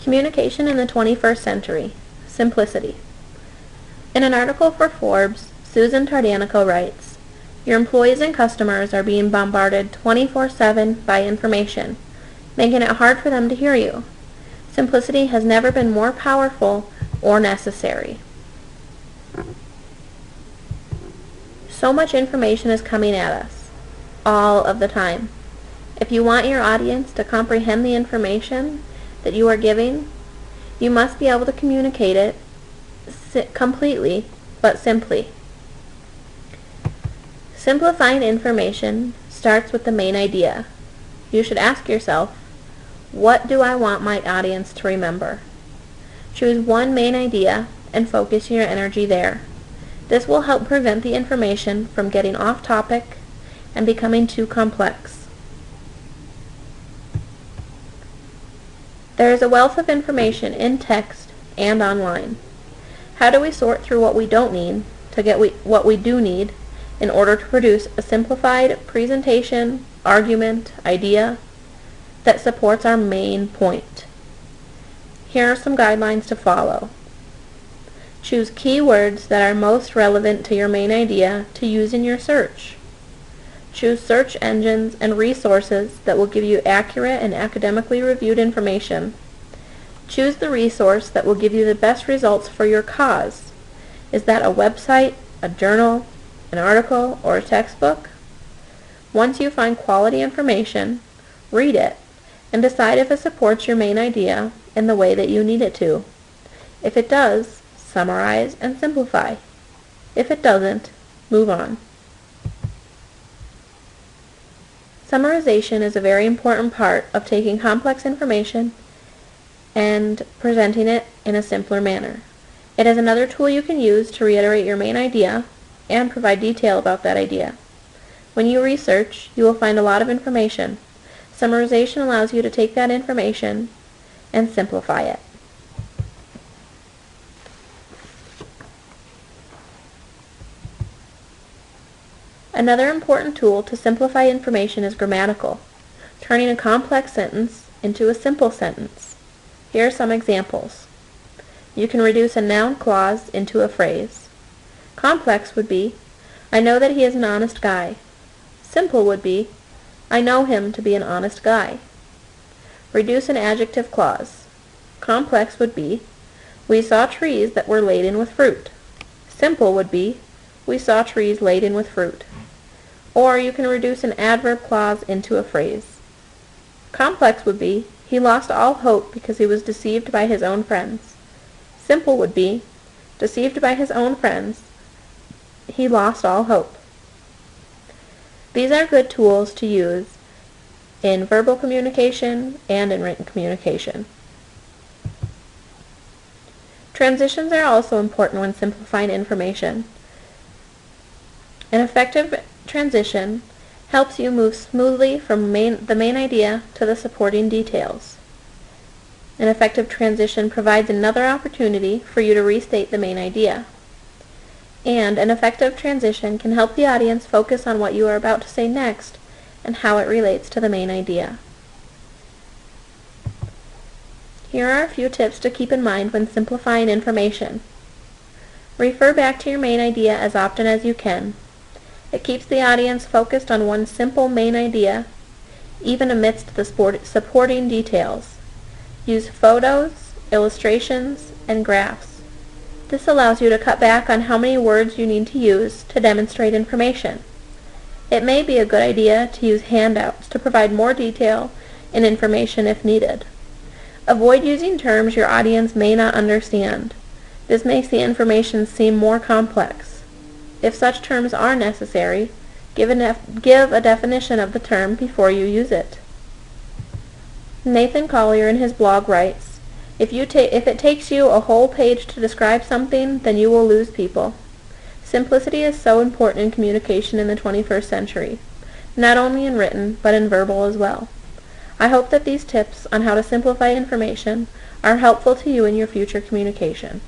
Communication in the 21st Century. Simplicity. In an article for Forbes, Susan Tardanico writes, "Your employees and customers are being bombarded 24/7 by information, making it hard for them to hear you. Simplicity has never been more powerful or necessary." So much information is coming at us, all of the time. If you want your audience to comprehend the information that you are giving, you must be able to communicate it completely, but simply. Simplifying information starts with the main idea. You should ask yourself, what do I want my audience to remember? Choose one main idea and focus your energy there. This will help prevent the information from getting off topic and becoming too complex. There is a wealth of information in text and online. How do we sort through what we don't need to get what we do need in order to produce a simplified presentation, argument, idea that supports our main point? Here are some guidelines to follow. Choose keywords that are most relevant to your main idea to use in your search. Choose search engines and resources that will give you accurate and academically reviewed information. Choose the resource that will give you the best results for your cause. Is that a website, a journal, an article, or a textbook? Once you find quality information, read it and decide if it supports your main idea in the way that you need it to. If it does, summarize and simplify. If it doesn't, move on. Summarization is a very important part of taking complex information and presenting it in a simpler manner. It is another tool you can use to reiterate your main idea and provide detail about that idea. When you research, you will find a lot of information. Summarization allows you to take that information and simplify it. Another important tool to simplify information is grammatical, turning a complex sentence into a simple sentence. Here are some examples. You can reduce a noun clause into a phrase. Complex would be, I know that he is an honest guy. Simple would be, I know him to be an honest guy. Reduce an adjective clause. Complex would be, we saw trees that were laden with fruit. Simple would be, we saw trees laden with fruit. Or you can reduce an adverb clause into a phrase. Complex would be, he lost all hope because he was deceived by his own friends. Simple would be, deceived by his own friends, he lost all hope. These are good tools to use in verbal communication and in written communication. Transitions are also important when simplifying information. An effective transition helps you move smoothly from the main idea to the supporting details. An effective transition provides another opportunity for you to restate the main idea. And an effective transition can help the audience focus on what you are about to say next and how it relates to the main idea. Here are a few tips to keep in mind when simplifying information. Refer back to your main idea as often as you can. It keeps the audience focused on one simple main idea, even amidst the supporting details. Use photos, illustrations, and graphs. This allows you to cut back on how many words you need to use to demonstrate information. It may be a good idea to use handouts to provide more detail and information if needed. Avoid using terms your audience may not understand. This makes the information seem more complex. If such terms are necessary, give a definition of the term before you use it. Nathan Collier in his blog writes, if it takes you a whole page to describe something, then you will lose people. Simplicity is so important in communication in the 21st century, not only in written, but in verbal as well. I hope that these tips on how to simplify information are helpful to you in your future communication.